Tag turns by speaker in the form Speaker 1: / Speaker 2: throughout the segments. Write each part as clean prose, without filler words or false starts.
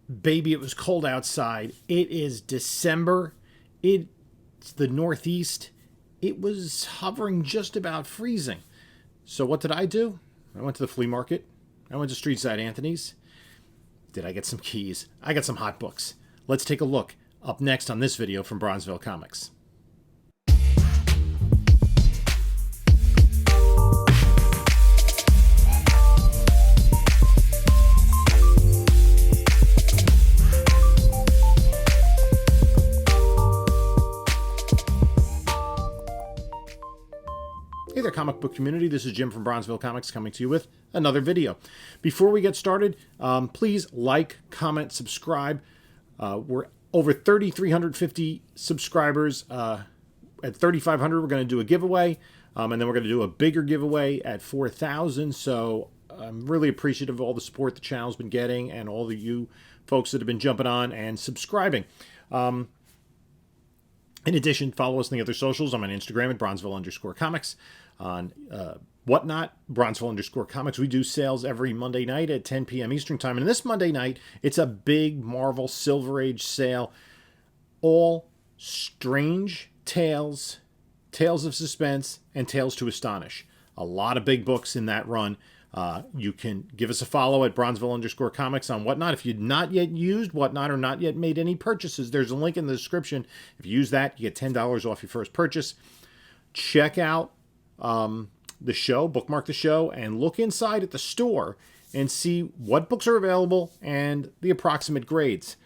Speaker 1: Baby, it was cold outside. It is December. It's the Northeast. It was hovering just about freezing. So what did I do? I went to the flea market. I went to Streetside Anthony's. Did I get some keys? I got some hot books. Let's take a look up next on this video from Bronzeville Comics. Hey there, comic book community. This is Jim from Bronzeville Comics coming to you with another video. Before we get started, please like, comment, subscribe. We're over 3,350 subscribers. At 3,500, we're going to do a giveaway, and then we're going to do a bigger giveaway at 4,000. So I'm really appreciative of all the support the channel's been getting and all of you folks that have been jumping on and subscribing. In addition, follow us on the other socials. I'm on Instagram at Bronzeville_comics. On Whatnot, Bronzeville_comics. We do sales every Monday night at 10 p.m. Eastern Time. And this Monday night, it's a big Marvel Silver Age sale. All Strange Tales, Tales of Suspense, and Tales to Astonish. A lot of big books in that run. You can give us a follow at Bronzeville_comics on Whatnot. If you've not yet used Whatnot or not yet made any purchases, there's a link in the description. If you use that, you get $10 off your first purchase. Check out the show, bookmark the show, and look inside at the store and see what books are available and the approximate grades.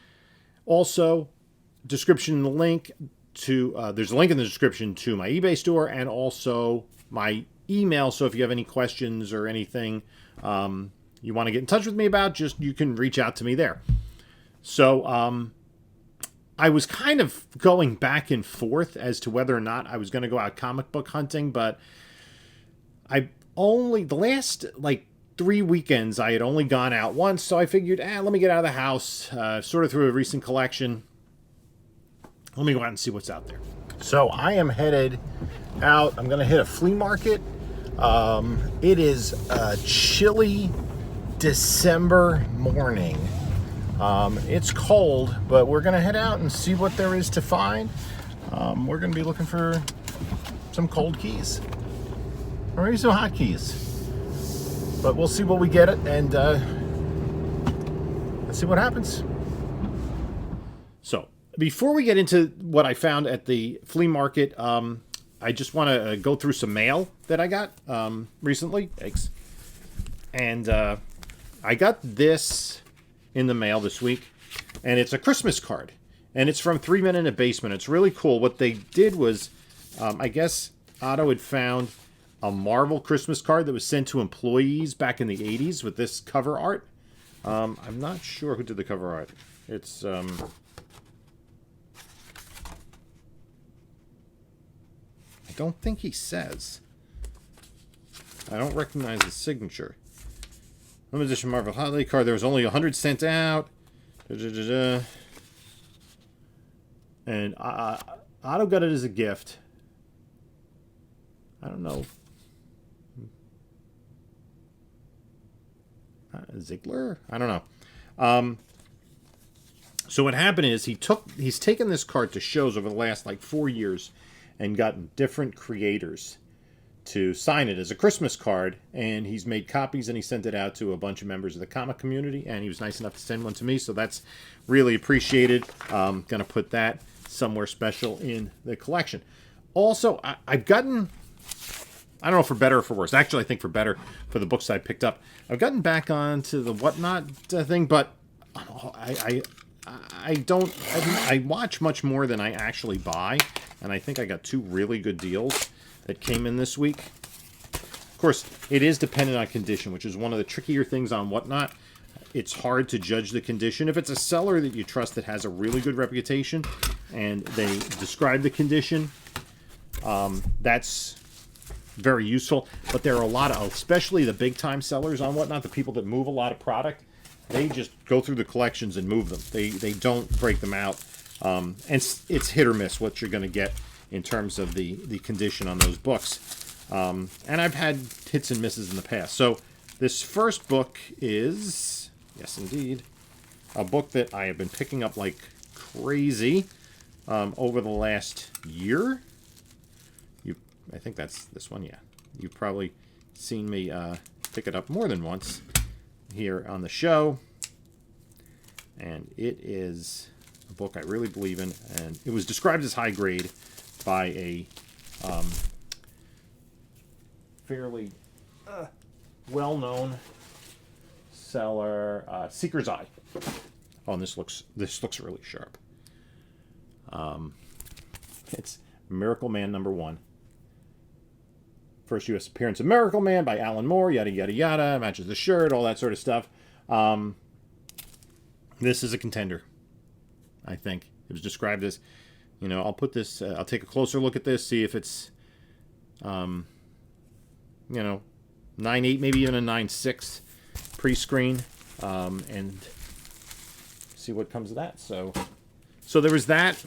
Speaker 1: Also, description in the link to there's a link in the description to my eBay store and also my email. So if you have any questions or anything you want to get in touch with me about, just you can reach out to me there. So I was kind of going back and forth as to whether or not I was going to go out comic book hunting, but the last like 3 weekends I had only gone out once, so I figured, let me get out of the house, sort through a recent collection. Let me go out and see what's out there. So I am headed out. I'm going to hit a flea market. It is a chilly December morning. It's cold, but we're going to head out and see what there is to find. We're going to be looking for some cold keys. Or maybe some hot keys. But we'll see what we get and let's see what happens. So, before we get into what I found at the flea market, I just want to go through some mail that I got recently. Thanks. And I got this in the mail this week, and it's a Christmas card. And it's from 3 Men in a Basement. It's really cool. What they did was, I guess Otto had found a Marvel Christmas card that was sent to employees back in the 80s with this cover art. I'm not sure who did the cover art. It's I don't think he says. I don't recognize his signature. Limited edition Marvel holiday card. There was only 100 sent out. And Otto got it as a gift. I don't know. Ziegler? I don't know. So what happened is he's taken this card to shows over the last like 4 years and gotten different creators to sign it as a Christmas card, and he's made copies and he sent it out to a bunch of members of the comic community, and he was nice enough to send one to me, so that's really appreciated. Gonna put that somewhere special in the collection. Also, I've gotten, I don't know for better or for worse. Actually, I think for better for the books I picked up. I've gotten back onto the Whatnot thing, but I watch much more than I actually buy, and I think I got 2 really good deals that came in this week. Of course, it is dependent on condition, which is one of the trickier things on Whatnot. It's hard to judge the condition. If it's a seller that you trust that has a really good reputation and they describe the condition, that's very useful. But there are a lot of, especially the big time sellers on Whatnot, the people that move a lot of product, they just go through the collections and move them. They don't break them out. And it's hit or miss what you're going to get in terms of the condition on those books. And I've had hits and misses in the past. So this first book is, yes indeed, a book that I have been picking up like crazy over the last year. I think that's this one, yeah. You've probably seen me pick it up more than once here on the show. And it is a book I really believe in. And it was described as high grade by a fairly well-known seller, Seeker's Eye. Oh, and this looks really sharp. It's Miracle Man #1. First U.S. appearance of Miracle Man by Alan Moore, yada, yada, yada. Matches the shirt, all that sort of stuff. This is a contender, I think. It was described as, I'll put this, I'll take a closer look at this, see if it's, 9.8, maybe even a 9.6 pre-screen, and see what comes of that. So there was that.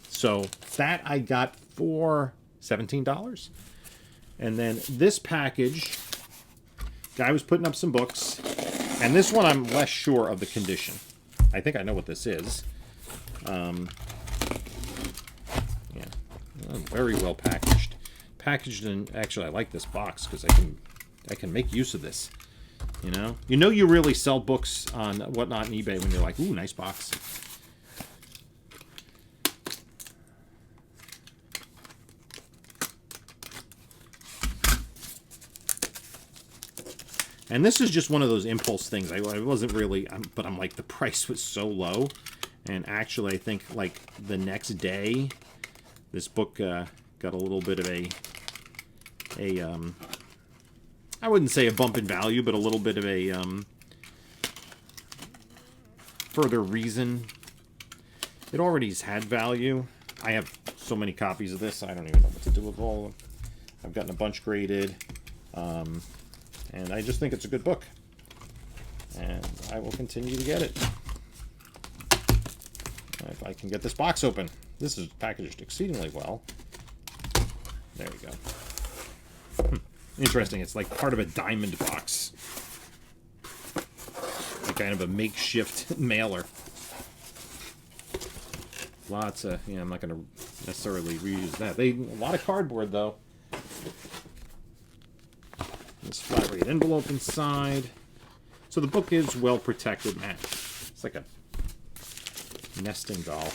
Speaker 1: So that I got for $17. And then this package, guy was putting up some books, and this one I'm less sure of the condition. I think I know what this is. Yeah, very well packaged. Packaged in, actually I like this box because I can make use of this. You really sell books on Whatnot and eBay when you're like, ooh, nice box. And this is just one of those impulse things. I wasn't really, but I'm like, the price was so low. And actually, I think, like, the next day, this book got a little bit of I wouldn't say a bump in value, but a little bit of a further reason. It already has had value. I have so many copies of this, I don't even know what to do with all of them. I've gotten a bunch graded. And I just think it's a good book. And I will continue to get it. If I can get this box open. This is packaged exceedingly well. There we go. Interesting. It's like part of a diamond box. Like kind of a makeshift mailer. Lots of... I'm not going to necessarily reuse that. A lot of cardboard, though. This flat rate envelope inside. So the book is well protected, man. It's like a nesting doll.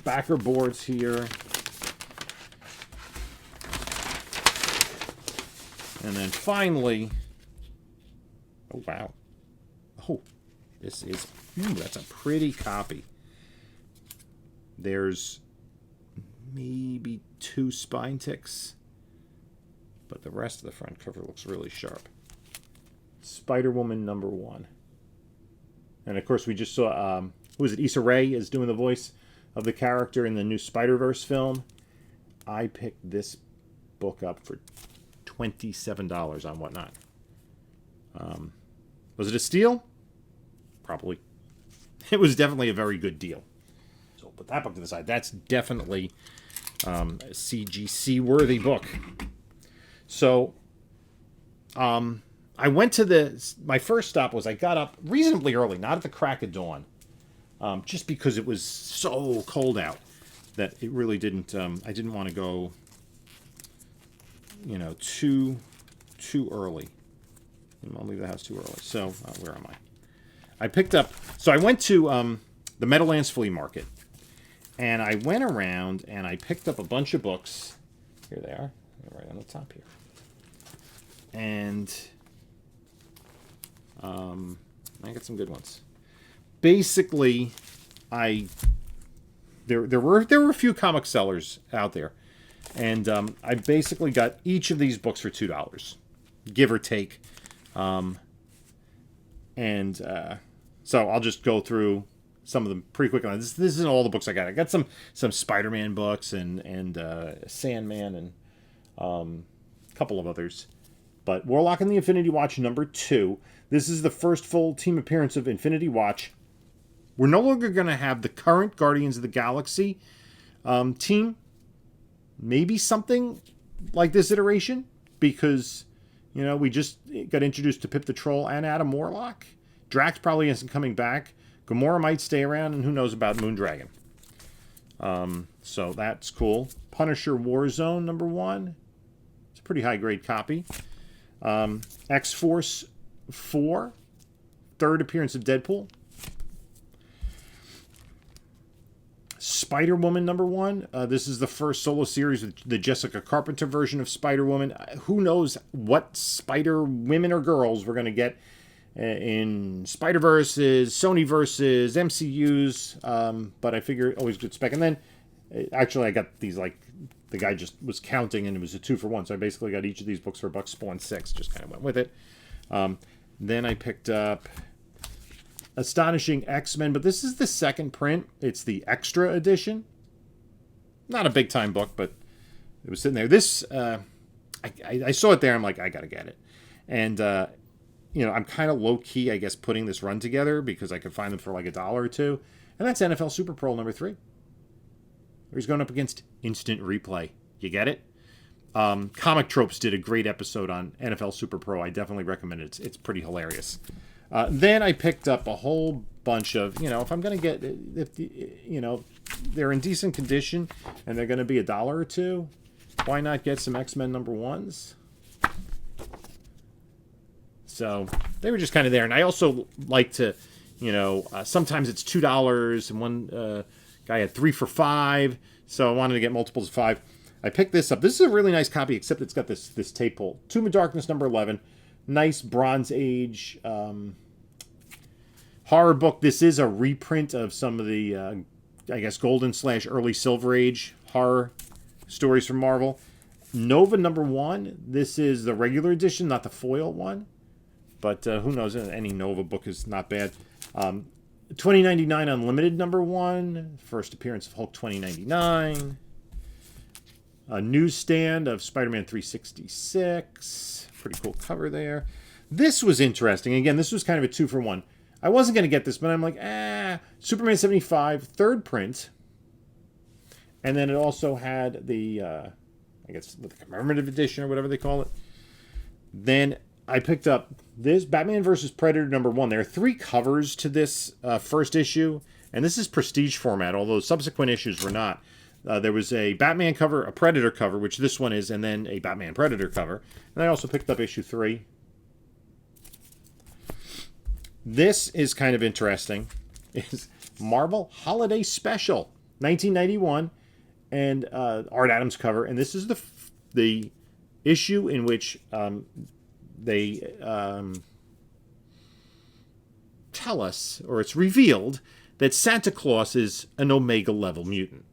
Speaker 1: Backer boards here. And then finally, oh wow. Oh, this is, that's a pretty copy. There's maybe 2 spine ticks. But the rest of the front cover looks really sharp. Spider-Woman #1. And of course we just saw, who is it? Issa Rae is doing the voice of the character in the new Spider-Verse film. I picked this book up for $27 on Whatnot. Was it a steal? Probably. It was definitely a very good deal. So put that book to the side. That's definitely a CGC-worthy book. So, I went to my first stop was I got up reasonably early, not at the crack of dawn, just because it was so cold out that it really didn't, I didn't want to go, too early. I didn't want to leave the house too early. So, where am I? So I went to the Meadowlands Flea Market, and I went around and I picked up a bunch of books. Here they are, right on the top here. And I got some good ones. Basically, there were a few comic sellers out there, and I basically got each of these books for $2, give or take. So I'll just go through some of them pretty quickly. This isn't all the books I got. I got some Spider-Man books and Sandman and a couple of others. But Warlock and the Infinity Watch #2. This is the first full team appearance of Infinity Watch. We're no longer going to have the current Guardians of the Galaxy team. Maybe something like this iteration. Because, we just got introduced to Pip the Troll and Adam Warlock. Drax probably isn't coming back. Gamora might stay around, and who knows about Moondragon. So that's cool. Punisher Warzone #1. It's a pretty high-grade copy. X-Force 4. Third appearance of Deadpool. Spider-Woman #1. This is the first solo series with the Jessica Carpenter version of Spider-Woman. Who knows what Spider-Women or girls we're going to get in Spider-Verses, Sony-verses, MCUs. But I figure always good spec. And then, actually, I got these, like, the guy just was counting, and it was a 2-for-1. So I basically got each of these books for $1, Spawn 6. Just kind of went with it. Then I picked up Astonishing X-Men, but this is the second print. It's the extra edition. Not a big-time book, but it was sitting there. This, I saw it there. I'm like, I got to get it. And, you know, I'm kind of low-key, I guess, putting this run together because I could find them for like $1 or $2. And that's NFL Super Pro #3. Where he's going up against Instant Replay. You get it? Comic Tropes did a great episode on NFL Super Pro. I definitely recommend it. It's pretty hilarious. Then I picked up a whole bunch of, you know, if I'm going to get, if you know, they're in decent condition and they're going to be $1 or $2, why not get some X-Men #1s? So they were just kind of there. And I also like to, you know, sometimes it's $2 and one guy had 3 for $5. So I wanted to get multiples of 5. I picked this up. This is a really nice copy, except it's got this tape pull. Tomb of Darkness #11. Nice Bronze Age horror book. This is a reprint of some of the, I guess, Golden / early Silver Age horror stories from Marvel. Nova #1. This is the regular edition, not the foil one. But who knows? Any Nova book is not bad. 2099 Unlimited #1. First appearance of Hulk 2099. A newsstand of Spider-Man 366. Pretty cool cover there. This was interesting. Again, this was kind of a 2-for-1. I wasn't going to get this, but I'm like, Superman 75, third print. And then it also had the, I guess, the commemorative edition or whatever they call it. Then I picked up this Batman vs. Predator #1. There are 3 covers to this first issue. And this is prestige format, although subsequent issues were not. There was a Batman cover, a Predator cover, which this one is, and then a Batman Predator cover. And I also picked up issue 3. This is kind of interesting. It's Marvel Holiday Special, 1991, and Art Adams cover. And this is the issue in which they tell us, or it's revealed, that Santa Claus is an Omega level mutant.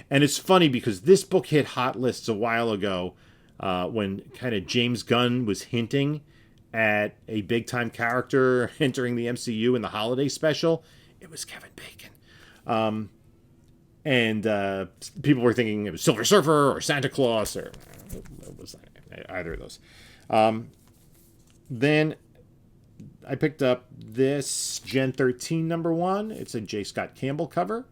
Speaker 1: And it's funny because this book hit hot lists a while ago when kind of James Gunn was hinting at a big-time character entering the MCU in the holiday special. It was Kevin Bacon. And people were thinking it was Silver Surfer or Santa Claus, or it was either of those. Then I picked up this Gen 13 #1. It's a J. Scott Campbell cover.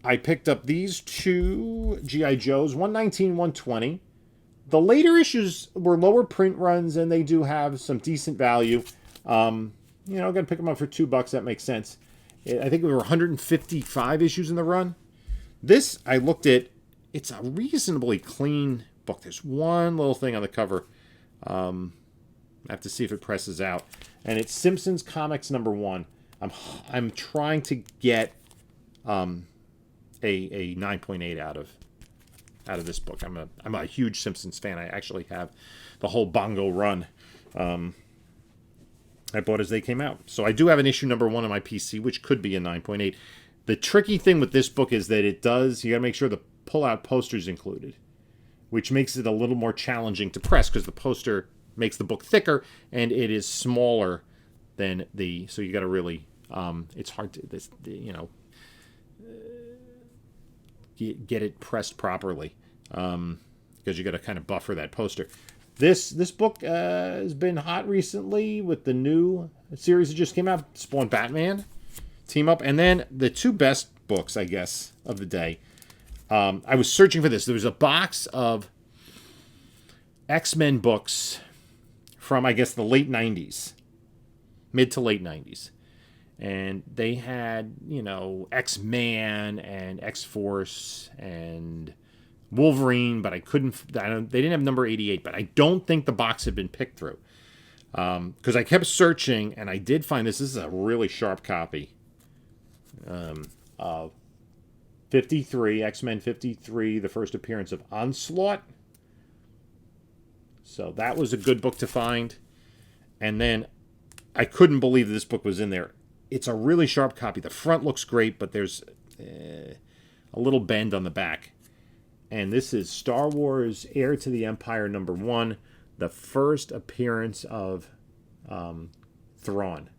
Speaker 1: I picked up these 2 G.I. Joes, 119, 120. The later issues were lower print runs, and they do have some decent value. You know, I'm going to pick them up for $2. That makes sense. I think there were 155 issues in the run. This, I looked at, it's a reasonably clean book. There's one little thing on the cover. I have to see if it presses out. And it's Simpsons Comics #1. I'm trying to get a 9.8 out of this book. I'm a huge Simpsons fan. I actually have the whole Bongo run. I bought as they came out. So I do have an issue #1 on my PC, which could be a 9.8. The tricky thing with this book is that you got to make sure the pull-out poster is included, which makes it a little more challenging to press because the poster makes the book thicker and it is smaller than so you got to really, it's hard to, get it pressed properly because you got to kind of buffer that poster. This book has been hot recently with the new series that just came out, Spawn Batman Team Up, and then the 2 best books, I guess, of the day. I was searching for this. There was a box of X-Men books from, I guess, the late 90s, mid to late 90s. And they had, you know, X-Man and X-Force and Wolverine, but they didn't have number 88, but I don't think the box had been picked through. Because I kept searching, and I did find this. This is a really sharp copy of 53, X-Men 53, the first appearance of Onslaught. So that was a good book to find. And then I couldn't believe this book was in there. It's a really sharp copy. The front looks great, but there's a little bend on the back. And this is Star Wars Heir to the Empire #1, the first appearance of Thrawn,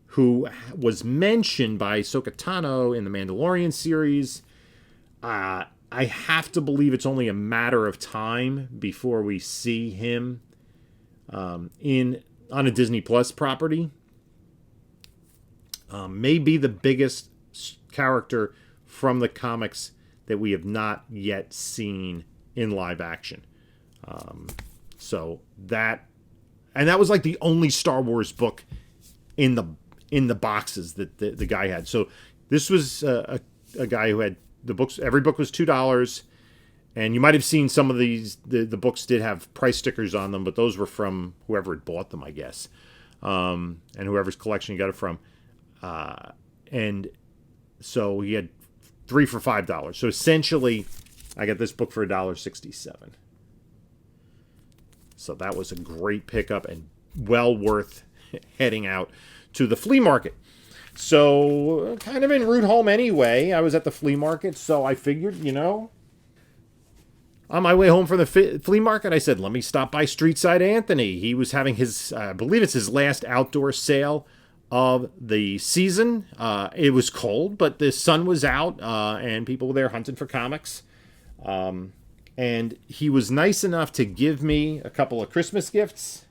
Speaker 1: who was mentioned by Ahsoka Tano in the Mandalorian series. I have to believe it's only a matter of time before we see him on a Disney Plus property. Maybe the biggest character from the comics that we have not yet seen in live action. So that was like the only Star Wars book in the boxes that the guy had. So this was a guy who had the books. Every book was $2, and you might have seen some of these. The books did have price stickers on them, but those were from whoever had bought them, I guess, and whoever's collection you got it from. And so he had 3 for $5. So essentially, I got this book for $1.67. So that was a great pickup and well worth heading out to the flea market. So kind of en route home anyway. I was at the flea market, so I figured, you know, on my way home from the flea market, I said, let me stop by Streetside Anthony. He was having his, I believe it's his last outdoor sale of the season. It was cold, but the sun was out, and people were there hunting for comics. And he was nice enough to give me a couple of Christmas gifts.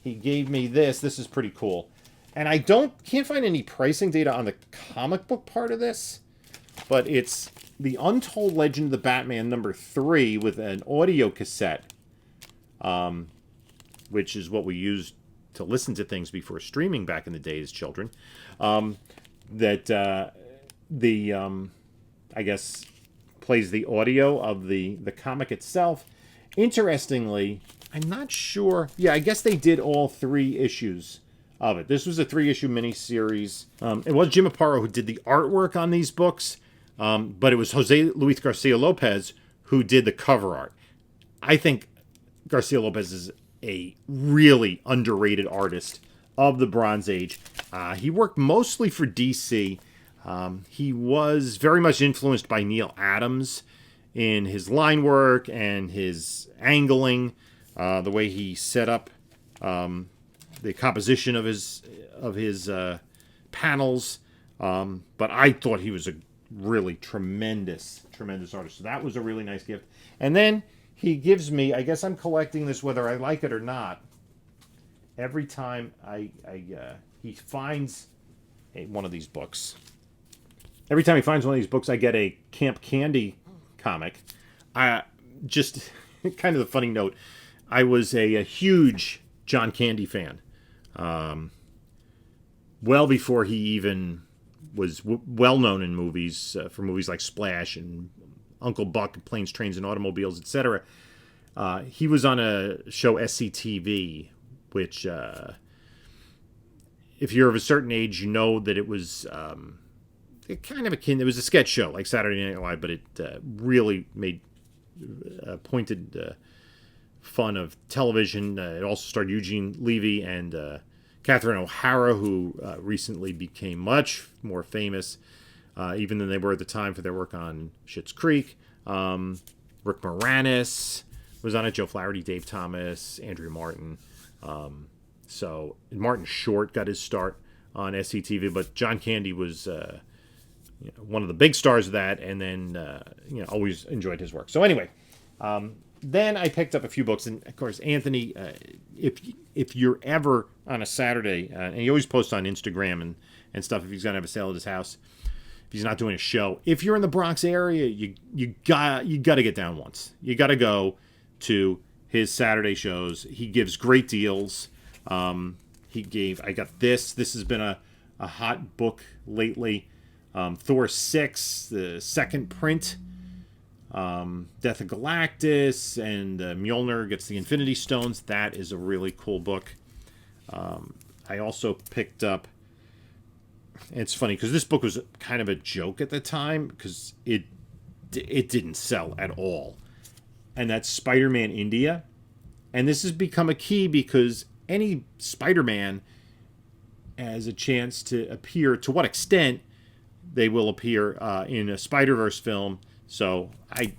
Speaker 1: He gave me this. This is pretty cool. And I can't find any pricing data on the comic book part of this, but it's The Untold Legend of the Batman #3 with an audio cassette, which is what we used to listen to things before streaming back in the day as children. I guess, plays the audio of the comic itself. Interestingly, I'm not sure. Yeah, I guess they did all 3 issues of it. This was a 3-issue miniseries. It was Jim Aparo who did the artwork on these books, but it was Jose Luis Garcia Lopez who did the cover art. I think Garcia Lopez is a really underrated artist of the Bronze Age. He worked mostly for DC. He was very much influenced by Neil Adams in his line work and his angling, the way he set up the composition of his panels. But I thought he was a really tremendous artist. So that was a really nice gift. And then he gives me, I guess I'm collecting this whether I like it or not. Every time he finds one of these books. Every time he finds one of these books, I get a Camp Candy comic. Just kind of a funny note. I was a huge John Candy fan. Well before he even was well known in movies, for movies like Splash and Uncle Buck, Planes, Trains, and Automobiles, etc. He was on a show, SCTV, which, if you're of a certain age, you know that it was kind of it was a sketch show like Saturday Night Live, but it really made pointed fun of television. It also starred Eugene Levy and Catherine O'Hara, who recently became much more famous, even than they were at the time, for their work on Schitt's Creek. Rick Moranis was on it, Joe Flaherty, Dave Thomas, Andrea Martin. So Martin Short got his start on SCTV, but John Candy was one of the big stars of that, and then always enjoyed his work. So anyway, then I picked up a few books, and of course, Anthony, if you're ever on a Saturday, and he always posts on Instagram and stuff if he's gonna have a sale at his house, if he's not doing a show. If you're in the Bronx area, you gotta get down once. You gotta go to his Saturday shows. He gives great deals. I got this. This has been a hot book lately. Thor 6, the second print. Death of Galactus, and Mjolnir gets the Infinity Stones. That is a really cool book. I also picked up, and it's funny because this book was kind of a joke at the time because it didn't sell at all. And that's Spider-Man India. And this has become a key because any Spider-Man has a chance to appear. To what extent they will appear in a Spider-Verse film. So I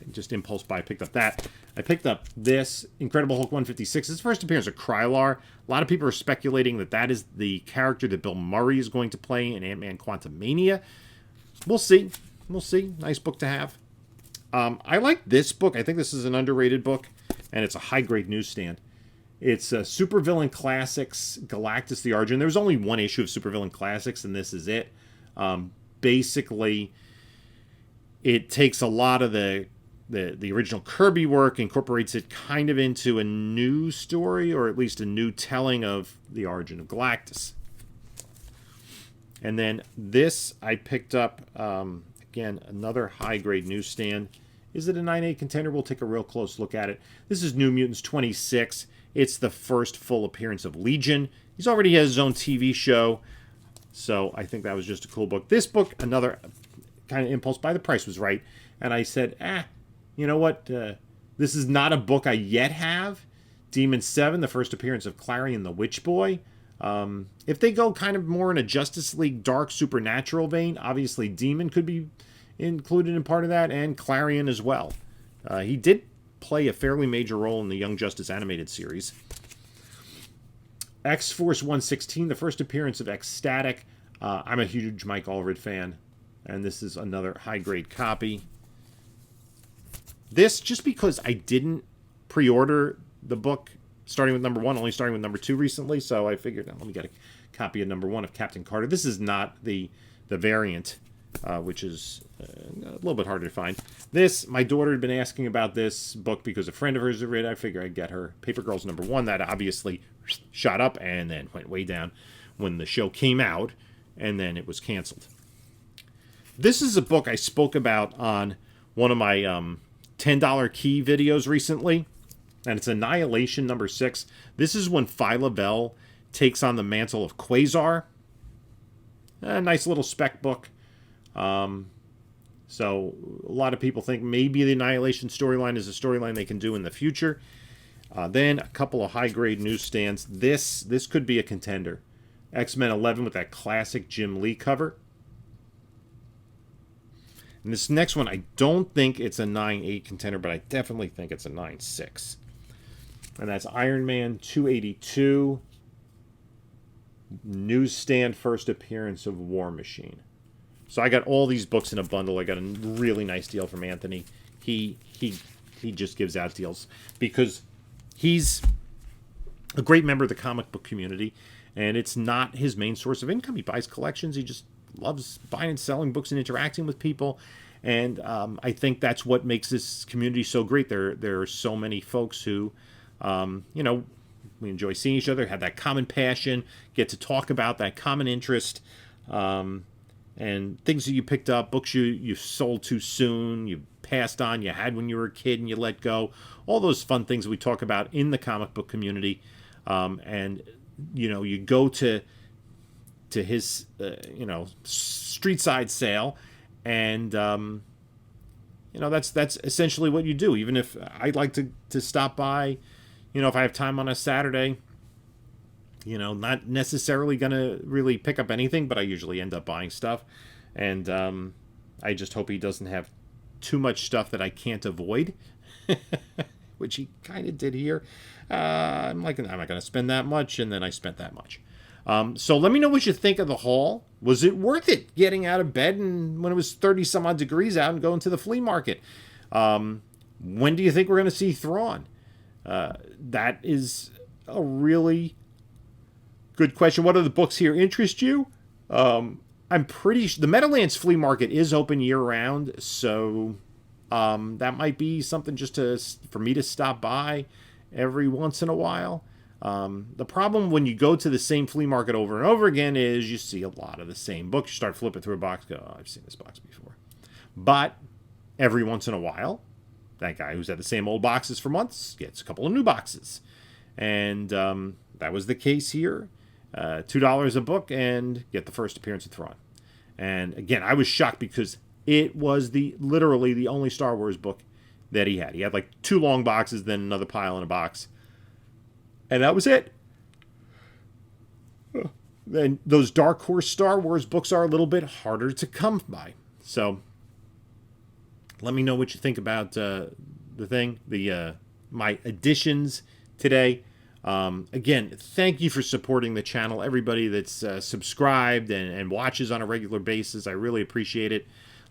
Speaker 1: just impulse buy picked up that. I picked up this Incredible Hulk 156. His first appearance of Krylar. A lot of people are speculating that is the character that Bill Murray is going to play in Ant-Man Quantumania. We'll see. We'll see. Nice book to have. I like this book. I think this is an underrated book, and it's a high-grade newsstand. It's Supervillain Classics, Galactus the Origin. There was only one issue of Supervillain Classics, and this is it. Basically, it takes a lot of the original Kirby work, incorporates it kind of into a new story, or at least a new telling of the origin of Galactus. And then this I picked up, again, another high-grade newsstand. Is it a 9A contender? We'll take a real close look at it. This is New Mutants 26. It's the first full appearance of Legion. He's already has his own TV show, so I think that was just a cool book. This book, another kind of impulse buy. The price was right, and I said, you know what? This is not a book I yet have. Demon 7, the first appearance of Clarion the Witch Boy. If they go kind of more in a Justice League dark supernatural vein, obviously Demon could be included in part of that, and Clarion as well. He did play a fairly major role in the Young Justice animated series. X-Force 116, the first appearance of Ecstatic. I'm a huge Mike Allred fan, and this is another high-grade copy. This, just because I didn't pre-order the book starting with number 1, only starting with number 2 recently, so I figured, let me get a copy of number 1 of Captain Carter. This is not the variant, which is a little bit harder to find. This, my daughter had been asking about this book because a friend of hers had read it. I figured I'd get her. Paper Girls number 1, that obviously shot up and then went way down when the show came out, and then it was canceled. This is a book I spoke about on one of my $10 key videos recently, and it's Annihilation number 6. This is when Phyla Vell takes on the mantle of Quasar. A nice little spec book. So a lot of people think maybe the Annihilation storyline is a storyline they can do in the future. Then a couple of high-grade newsstands. This could be a contender. X-Men 11 with that classic Jim Lee cover. And this next one, I don't think it's a 9.8 contender, but I definitely think it's a 9.6. And that's Iron Man 282. Newsstand first appearance of War Machine. So I got all these books in a bundle. I got a really nice deal from Anthony. He just gives out deals because he's a great member of the comic book community, and it's not his main source of income. He buys collections. He just loves buying and selling books and interacting with people. And I think that's what makes this community so great. There are so many folks who, we enjoy seeing each other, have that common passion, get to talk about that common interest, and things that you picked up, books you sold too soon, you passed on, you had when you were a kid and you let go. All those fun things we talk about in the comic book community. And, you go to his, Streetside sale, and, that's essentially what you do. Even if I'd like to stop by, if I have time on a Saturday, not necessarily going to really pick up anything, but I usually end up buying stuff. And I just hope he doesn't have too much stuff that I can't avoid, which he kind of did here. I'm like, I'm not going to spend that much, and then I spent that much. So let me know what you think of the haul. Was it worth it getting out of bed and when it was 30 some odd degrees out and going to the flea market? When do you think we're going to see Thrawn? That is a really good question. What other books here interest you? I'm pretty sure the Meadowlands flea market is open year round, so That might be something just for me to stop by every once in a while. The problem when you go to the same flea market over and over again is you see a lot of the same books. You start flipping through a box, go, oh, I've seen this box before. But every once in a while, that guy who's had the same old boxes for months gets a couple of new boxes. And that was the case here. $2 a book and get the first appearance of Thrawn. And again, I was shocked because it was literally the only Star Wars book that he had. He had like 2 long boxes, then another pile in a box. And that was it. Then those Dark Horse Star Wars books are a little bit harder to come by. So let me know what you think about my additions today. Again, thank you for supporting the channel. Everybody that's subscribed and watches on a regular basis, I really appreciate it.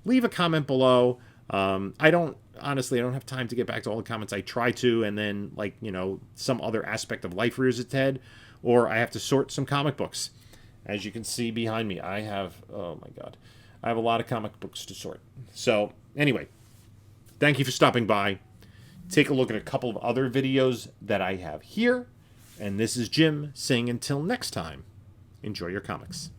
Speaker 1: Leave a comment below. I don't have time to get back to all the comments. I try to, and then some other aspect of life rears its head, or I have to sort some comic books. As you can see behind me, I have a lot of comic books to sort. So anyway, thank you for stopping by. Take a look at a couple of other videos that I have here. And this is Jim saying until next time, enjoy your comics.